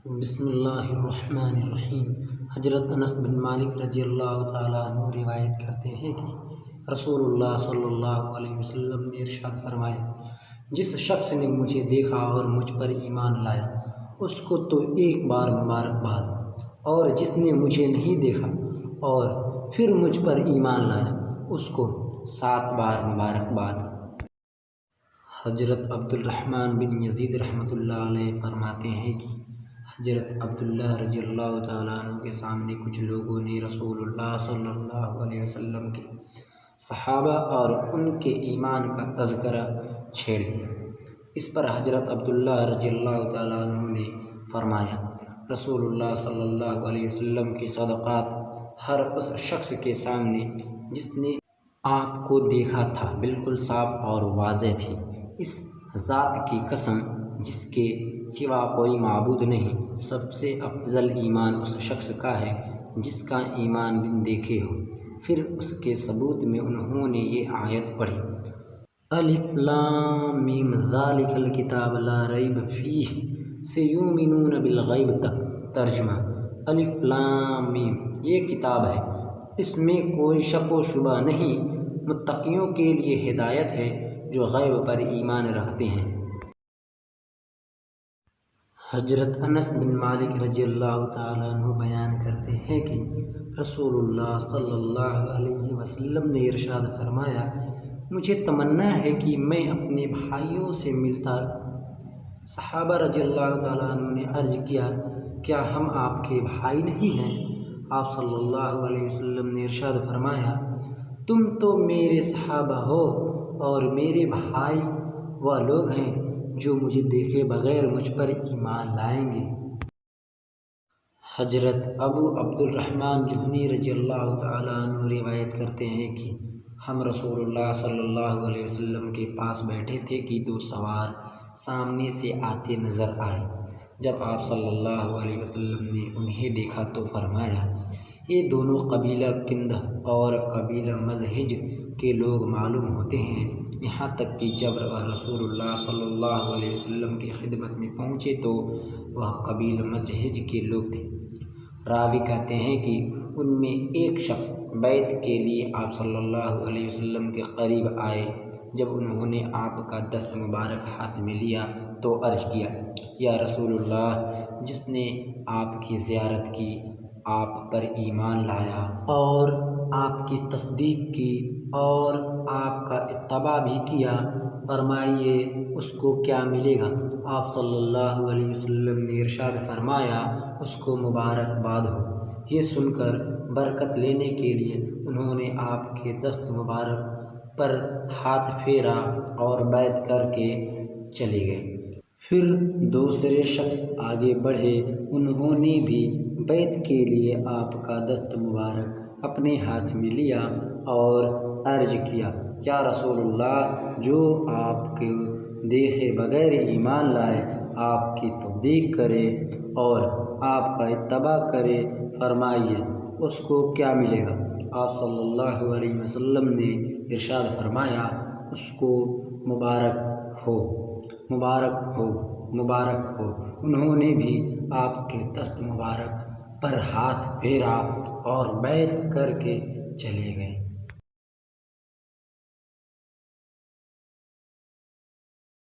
بسم اللہ الرحمن الرحیم۔ حضرت انس بن مالک رضی اللہ تعالیٰ عنہ روایت کرتے ہیں کہ رسول اللہ صلی اللہ علیہ وسلم نے ارشاد فرمایا، جس شخص نے مجھے دیکھا اور مجھ پر ایمان لایا اس کو تو ایک بار مبارکباد، اور جس نے مجھے نہیں دیکھا اور پھر مجھ پر ایمان لایا اس کو 7 بار مبارکباد۔ حضرت عبد الرحمن بن یزید رحمۃ اللہ علیہ فرماتے ہیں کہ حضرت عبداللہ رضی اللہ تعالیٰ عنہ کے سامنے کچھ لوگوں نے رسول اللہ صلی اللہ علیہ وسلم کے صحابہ اور ان کے ایمان کا تذکرہ چھیڑ دیا۔ اس پر حضرت عبداللہ رضی اللہ تعالیٰ عنہ نے فرمایا، رسول اللہ صلی اللہ علیہ وسلم کی صدقات ہر اس شخص کے سامنے جس نے آپ کو دیکھا تھا بالکل صاف اور واضح تھی۔ اس ذات کی قسم جس کے سوا کوئی معبود نہیں، سب سے افضل ایمان اس شخص کا ہے جس کا ایمان بن دیکھے ہو۔ پھر اس کے ثبوت میں انہوں نے یہ آیت پڑھی، الف لام میم ذالک الکتاب لا ریب فیہ سیؤمنون بالغیب تک۔ ترجمہ، الف لام میم یہ کتاب ہے، اس میں کوئی شک و شبہ نہیں، متقیوں کے لیے ہدایت ہے جو غیب پر ایمان رکھتے ہیں۔ حضرت انس بن مالک رضی اللہ تعالیٰ عنہ بیان کرتے ہیں کہ رسول اللہ صلی اللہ علیہ وسلم نے ارشاد فرمایا، مجھے تمنا ہے کہ میں اپنے بھائیوں سے ملتا۔ صحابہ رضی اللہ تعالیٰ عنہ نے عرض کیا، کیا ہم آپ کے بھائی نہیں ہیں؟ آپ صلی اللہ علیہ وسلم نے ارشاد فرمایا، تم تو میرے صحابہ ہو اور میرے بھائی وہ لوگ ہیں جو مجھے دیکھے بغیر مجھ پر ایمان لائیں گے۔ حضرت ابو عبد الرحمن جہنی رضی اللہ تعالیٰ عنہ روایت کرتے ہیں کہ ہم رسول اللہ صلی اللہ علیہ وسلم کے پاس بیٹھے تھے کہ 2 سوار سامنے سے آتے نظر آئے۔ جب آپ صلی اللہ علیہ وسلم نے انہیں دیکھا تو فرمایا، یہ دونوں قبیلہ کندہ اور قبیلہ مزہج کے لوگ معلوم ہوتے ہیں، یہاں تک کہ جب رسول اللہ صلی اللہ علیہ وسلم کی خدمت میں پہنچے تو وہ قبیلہ مزہج کے لوگ تھے۔ راوی کہتے ہیں کہ ان میں ایک شخص بیعت کے لیے آپ صلی اللہ علیہ وسلم کے قریب آئے۔ جب انہوں نے آپ کا دست مبارک ہاتھ میں لیا تو عرض کیا، یا رسول اللہ، جس نے آپ کی زیارت کی، آپ پر ایمان لایا اور آپ کی تصدیق کی اور آپ کا اتباع بھی کیا، فرمائیے اس کو کیا ملے گا؟ آپ صلی اللہ علیہ وسلم نے ارشاد فرمایا، اس کو مبارکباد ہو۔ یہ سن کر برکت لینے کے لیے انہوں نے آپ کے دست مبارک پر ہاتھ پھیرا اور بیعت کر کے چلے گئے۔ پھر دوسرے شخص آگے بڑھے، انہوں نے بھی بیعت کے لیے آپ کا دست مبارک اپنے ہاتھ میں لیا اور عرض کیا، یا رسول اللہ، جو آپ کے دیکھے بغیر ایمان لائے، آپ کی تصدیق کرے اور آپ کا اتباع کرے، فرمائیے اس کو کیا ملے گا؟ آپ صلی اللہ علیہ وسلم نے ارشاد فرمایا، اس کو مبارک ہو، مبارک ہو، مبارک ہو۔ انہوں نے بھی آپ کے دست مبارک پر ہاتھ پھیرا اور بیعت کر کے چلے گئے۔